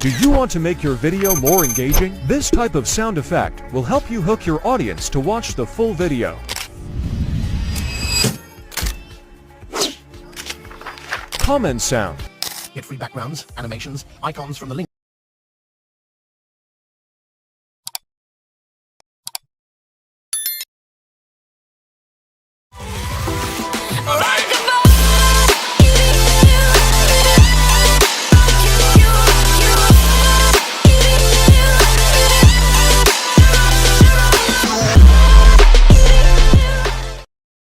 Do you want to make your video more engaging? This type of sound effect will help you hook your audience to watch the full video. Comment sound. Get free backgrounds, animations, icons from the link